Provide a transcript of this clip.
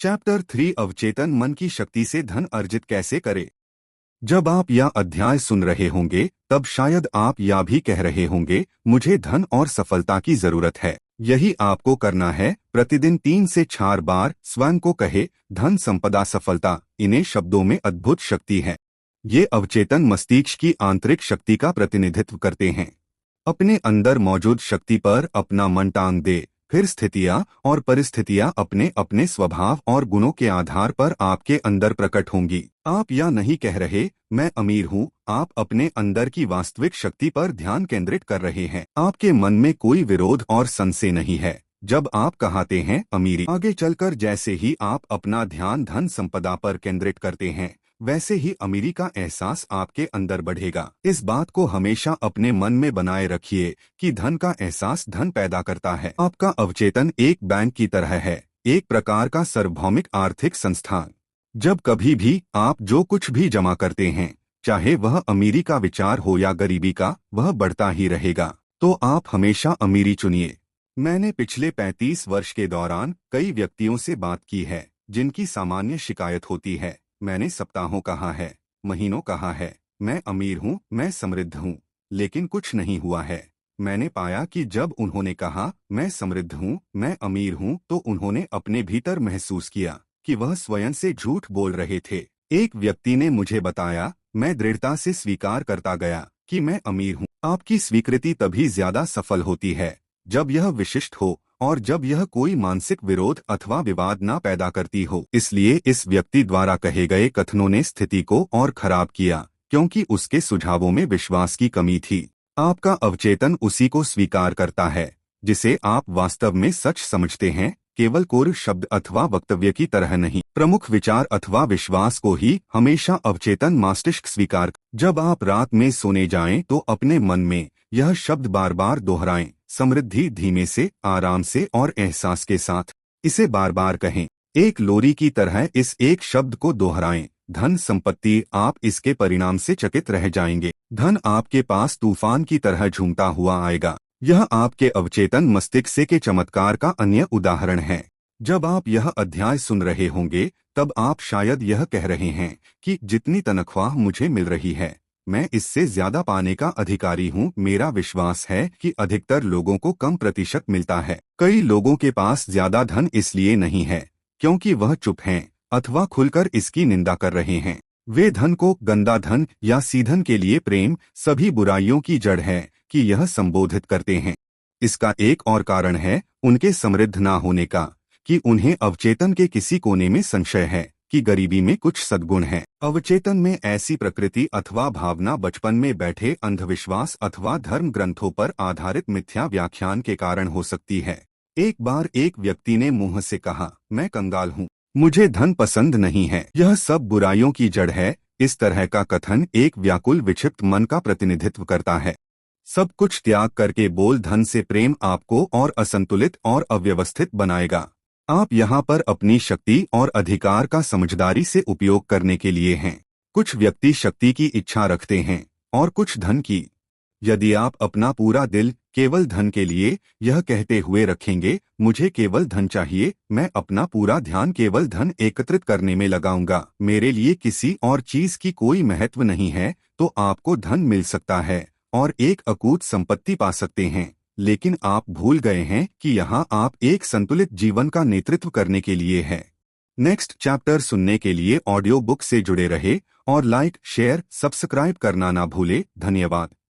Chapter 3 अवचेतन मन की शक्ति से धन अर्जित कैसे करें। जब आप यह अध्याय सुन रहे होंगे तब शायद आप यह भी कह रहे होंगे, मुझे धन और सफलता की जरूरत है। यही आपको करना है। प्रतिदिन 3 से 4 बार स्वयं को कहे, धन, संपदा, सफलता। इन्हें शब्दों में अद्भुत शक्ति है। ये अवचेतन मस्तिष्क की आंतरिक शक्ति का प्रतिनिधित्व करते हैं। अपने अंदर मौजूद शक्ति पर अपना मन टांग दे, फिर स्थितियां और परिस्थितियां अपने अपने स्वभाव और गुणों के आधार पर आपके अंदर प्रकट होंगी। आप यह नहीं कह रहे, मैं अमीर हूँ। आप अपने अंदर की वास्तविक शक्ति पर ध्यान केंद्रित कर रहे हैं। आपके मन में कोई विरोध और संशय नहीं है जब आप कहते हैं अमीरी। आगे चलकर जैसे ही आप अपना ध्यान धन संपदा पर केंद्रित करते हैं, वैसे ही अमीरी का एहसास आपके अंदर बढ़ेगा। इस बात को हमेशा अपने मन में बनाए रखिए कि धन का एहसास धन पैदा करता है। आपका अवचेतन एक बैंक की तरह है, एक प्रकार का सार्वभौमिक आर्थिक संस्थान। जब कभी भी आप जो कुछ भी जमा करते हैं, चाहे वह अमीरी का विचार हो या गरीबी का, वह बढ़ता ही रहेगा। तो आप हमेशा अमीरी चुनिए। मैंने पिछले 35 वर्ष के दौरान कई व्यक्तियों से बात की है जिनकी सामान्य शिकायत होती है, मैंने सप्ताहों कहा है, महीनों कहा है, मैं अमीर हूँ, मैं समृद्ध हूँ, लेकिन कुछ नहीं हुआ है। मैंने पाया कि जब उन्होंने कहा मैं समृद्ध हूँ, मैं अमीर हूँ, तो उन्होंने अपने भीतर महसूस किया कि वह स्वयं से झूठ बोल रहे थे। एक व्यक्ति ने मुझे बताया, मैं दृढ़ता से स्वीकार करता गया कि मैं अमीर हूँ। आपकी स्वीकृति तभी ज्यादा सफल होती है जब यह विशिष्ट हो और जब यह कोई मानसिक विरोध अथवा विवाद ना पैदा करती हो। इसलिए इस व्यक्ति द्वारा कहे गए कथनों ने स्थिति को और खराब किया, क्योंकि उसके सुझावों में विश्वास की कमी थी। आपका अवचेतन उसी को स्वीकार करता है जिसे आप वास्तव में सच समझते हैं, केवल कोर शब्द अथवा वक्तव्य की तरह नहीं। प्रमुख विचार अथवा विश्वास को ही हमेशा अवचेतन मस्तिष्क स्वीकार। जब आप रात में सोने जाएं तो अपने मन में यह शब्द बार बार दोहराएं, समृद्धि, धीमे से, आराम से और एहसास के साथ। इसे बार बार कहें, एक लोरी की तरह इस एक शब्द को दोहराएं, धन, संपत्ति। आप इसके परिणाम से चकित रह जाएंगे। धन आपके पास तूफान की तरह झूमता हुआ आएगा। यह आपके अवचेतन मस्तिष्क के चमत्कार का अन्य उदाहरण है। जब आप यह अध्याय सुन रहे होंगे तब आप शायद यह कह रहे हैं कि जितनी तनख्वाह मुझे मिल रही है, मैं इससे ज्यादा पाने का अधिकारी हूँ। मेरा विश्वास है कि अधिकतर लोगों को कम प्रतिशत मिलता है। कई लोगों के पास ज्यादा धन इसलिए नहीं है क्योंकि वह चुप हैं अथवा खुलकर इसकी निंदा कर रहे हैं। वे धन को गंदा धन या सीधन के लिए प्रेम, सभी बुराइयों की जड़ है कि यह संबोधित करते हैं। इसका एक और कारण है उनके समृद्ध ना होने का, कि उन्हें अवचेतन के किसी कोने में संशय है कि गरीबी में कुछ सद्गुण है। अवचेतन में ऐसी प्रकृति अथवा भावना बचपन में बैठे अंधविश्वास अथवा धर्म ग्रंथों पर आधारित मिथ्या व्याख्यान के कारण हो सकती है। एक बार एक व्यक्ति ने मुंह से कहा, मैं कंगाल हूँ, मुझे धन पसंद नहीं है, यह सब बुराइयों की जड़ है। इस तरह का कथन एक व्याकुल विक्षिप्त मन का प्रतिनिधित्व करता है। सब कुछ त्याग करके बोल, धन से प्रेम आपको और असंतुलित और अव्यवस्थित बनाएगा। आप यहाँ पर अपनी शक्ति और अधिकार का समझदारी से उपयोग करने के लिए हैं। कुछ व्यक्ति शक्ति की इच्छा रखते हैं और कुछ धन की। यदि आप अपना पूरा दिल केवल धन के लिए यह कहते हुए रखेंगे, मुझे केवल धन चाहिए, मैं अपना पूरा ध्यान केवल धन एकत्रित करने में लगाऊंगा, मेरे लिए किसी और चीज की कोई महत्व नहीं है, तो आपको धन मिल सकता है और एक अकूत संपत्ति पा सकते हैं। लेकिन आप भूल गए हैं कि यहाँ आप एक संतुलित जीवन का नेतृत्व करने के लिए है। नेक्स्ट चैप्टर सुनने के लिए ऑडियो बुक से जुड़े रहे और लाइक, शेयर, सब्सक्राइब करना ना भूले। धन्यवाद।